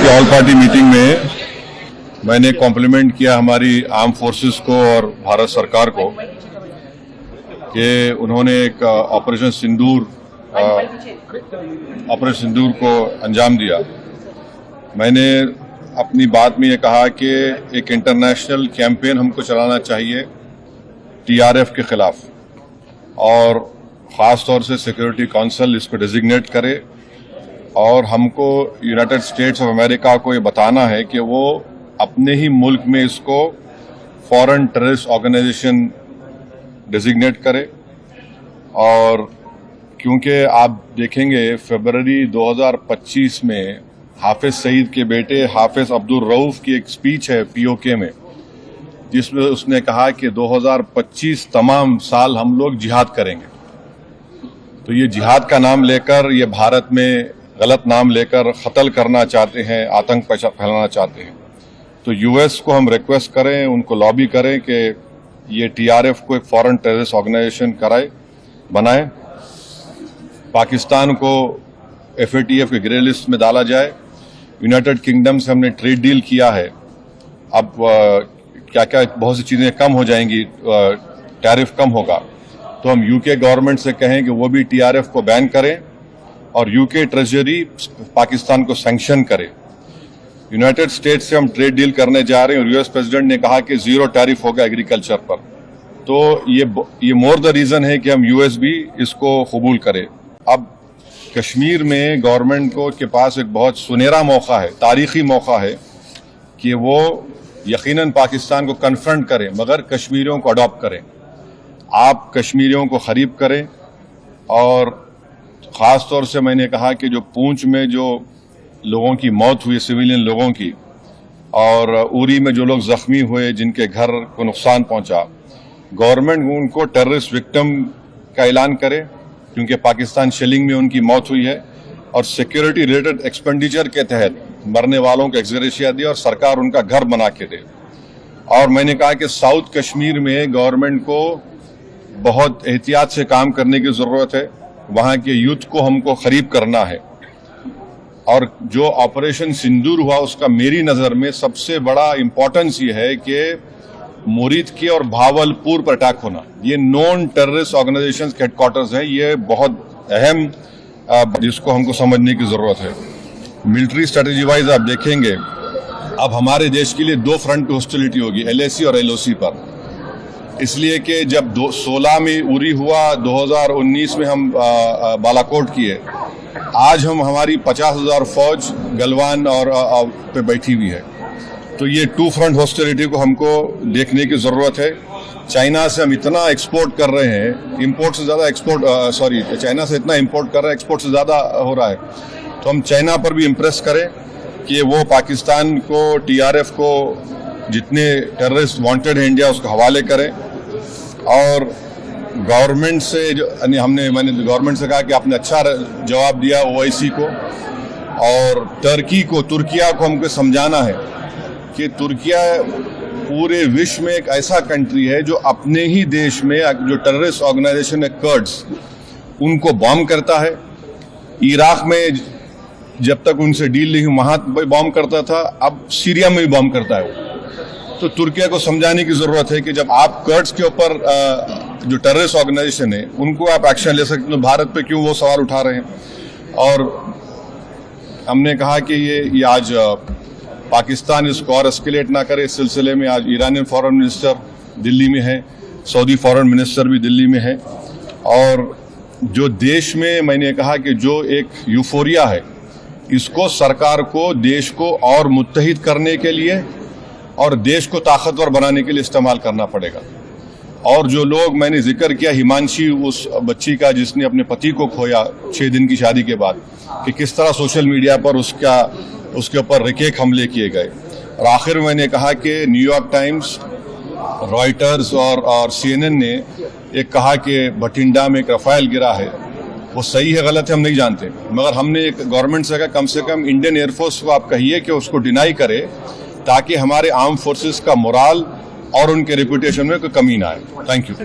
की all party meeting में मैंने कॉम्प्लीमेंट किया हमारी आर्म फोर्सेस को और भारत सरकार को कि उन्होंने एक ऑपरेशन सिंदूर को अंजाम दिया। मैंने अपनी बात में ये कहा कि एक इंटरनेशनल कैंपेन हमको चलाना चाहिए टीआरएफ के खिलाफ, और ख़ास तौर से सिक्योरिटी काउंसिल इसको डिजिग्नेट करे और हमको यूनाइटेड स्टेट्स ऑफ अमेरिका को ये बताना है कि वो अपने ही मुल्क में इसको फॉरेन टेररिस्ट ऑर्गेनाइजेशन डिजिग्नेट करे। और क्योंकि आप देखेंगे फरवरी 2025 में हाफिज सईद के बेटे हाफिज अब्दुल रऊफ की एक स्पीच है पीओके में, जिसमें उसने कहा कि 2025 तमाम साल हम लोग जिहाद करेंगे। तो ये जिहाद का नाम लेकर, ये भारत में गलत नाम लेकर कत्ल करना चाहते हैं, आतंक फैलाना चाहते हैं। तो यूएस को हम रिक्वेस्ट करें, उनको लॉबी करें कि ये टीआरएफ को एक फॉरेन टेररिस्ट ऑर्गेनाइजेशन बनाए, पाकिस्तान को एफएटीएफ के ग्रे लिस्ट में डाला जाए। यूनाइटेड किंगडम से हमने ट्रेड डील किया है, अब क्या क्या बहुत सी चीज़ें कम हो जाएंगी, टैरिफ कम होगा। तो हम यूके गवर्नमेंट से कहें कि वो भी टीआरएफ को बैन करें और यूके ट्रेजरी पाकिस्तान को सैंक्शन करे। यूनाइटेड स्टेट्स से हम ट्रेड डील करने जा रहे हैं और यूएस प्रेसिडेंट ने कहा कि जीरो टैरिफ होगा एग्रीकल्चर पर। तो ये मोर द रीजन है कि हम यूएस भी इसको कबूल करें। अब कश्मीर में गवर्नमेंट को के पास एक बहुत सुनहरा मौका है, तारीखी मौका है कि वो यकीनन पाकिस्तान को कन्फ्रंट करें मगर कश्मीरियों को अडॉप्ट करें। आप कश्मीरियों को खरीब करें। और ख़ास तौर से मैंने कहा कि जो पूंछ में जो लोगों की मौत हुई, सिविलियन लोगों की, और उरी में जो लोग जख्मी हुए, जिनके घर को नुकसान पहुंचा, गवर्नमेंट उनको टेररिस्ट विक्टिम का ऐलान करे क्योंकि पाकिस्तान शेलिंग में उनकी मौत हुई है, और सिक्योरिटी रिलेटेड एक्सपेंडिचर के तहत मरने वालों को एक्सग्रेशिया दे और सरकार उनका घर बना के दे। और मैंने कहा कि साउथ कश्मीर में गवर्नमेंट को बहुत एहतियात से काम करने की ज़रूरत है, वहाँ के यूथ को हमको खरीब करना है। और जो ऑपरेशन सिंदूर हुआ उसका मेरी नज़र में सबसे बड़ा इम्पोर्टेंस ये है कि मुरीद के और भावलपुर पर अटैक होना, ये नॉन टेररिस्ट ऑर्गेनाइजेशन के हेडक्वार्टर्स हैं, ये बहुत अहम जिसको हमको समझने की ज़रूरत है। मिलिट्री स्ट्रेटेजी वाइज आप देखेंगे अब हमारे देश के लिए दो फ्रंट पे हॉस्टिलिटी होगी, एलएसी और एलओसी पर। इसलिए कि जब 16 में उरी हुआ, 2019 में हम बालाकोट किए, आज हमारी 50,000 फौज गलवान और पे बैठी हुई है। तो ये टू फ्रंट हॉस्टिलिटी को हमको देखने की ज़रूरत है। चाइना से हम इतना एक्सपोर्ट कर रहे हैं, इंपोर्ट से ज़्यादा चाइना से इतना इंपोर्ट कर रहे हैं, एक्सपोर्ट से ज़्यादा हो रहा है। तो हम चाइना पर भी इम्प्रेस करें कि वो पाकिस्तान को, टीआरएफ को, जितने टेररिस्ट वांटेड है इंडिया, उसको हवाले करें। और गवर्नमेंट से मैंने गवर्नमेंट से कहा कि आपने अच्छा जवाब दिया ओआईसी को, और तुर्किया को हमको समझाना है कि तुर्किया पूरे विश्व में एक ऐसा कंट्री है जो अपने ही देश में जो टेररिस्ट ऑर्गेनाइजेशन है कर्ड्स, उनको बॉम्ब करता है। इराक में जब तक उनसे डील नहीं वहाँ बॉम्ब करता था, अब सीरिया में भी बॉम्ब करता है। तो तुर्किया को समझाने की ज़रूरत है कि जब आप कर्ड्स के ऊपर जो टेररिस्ट ऑर्गेनाइजेशन है उनको आप एक्शन ले सकते, तो भारत पे क्यों वो सवाल उठा रहे हैं। और हमने कहा कि ये आज पाकिस्तान इसको और एस्केलेट ना करे। इस सिलसिले में आज ईरानियन फॉरेन मिनिस्टर दिल्ली में है, सऊदी फॉरेन मिनिस्टर भी दिल्ली में है। और जो देश में मैंने कहा कि जो एक यूफोरिया है, इसको सरकार को देश को और मुत्तहिद करने के लिए और देश को ताकतवर बनाने के लिए इस्तेमाल करना पड़ेगा। और जो लोग मैंने जिक्र किया, हिमांशी, उस बच्ची का जिसने अपने पति को खोया 6 दिन की शादी के बाद, कि किस तरह सोशल मीडिया पर उसके ऊपर रिकेक हमले किए गए। और आखिर में मैंने कहा कि न्यूयॉर्क टाइम्स, रॉयटर्स और CNN ने एक कहा कि भटिंडा में एक रफाइल गिरा है, वो सही है गलत है हम नहीं जानते, मगर हमने एक गवर्नमेंट से कहा कम से कम इंडियन एयरफोर्स को आप कहिए कि उसको डिनाई करे, ताकि हमारे आर्म फोर्सेस का मोराल और उनके रेपुटेशन में कोई कमी ना आए। Thank you.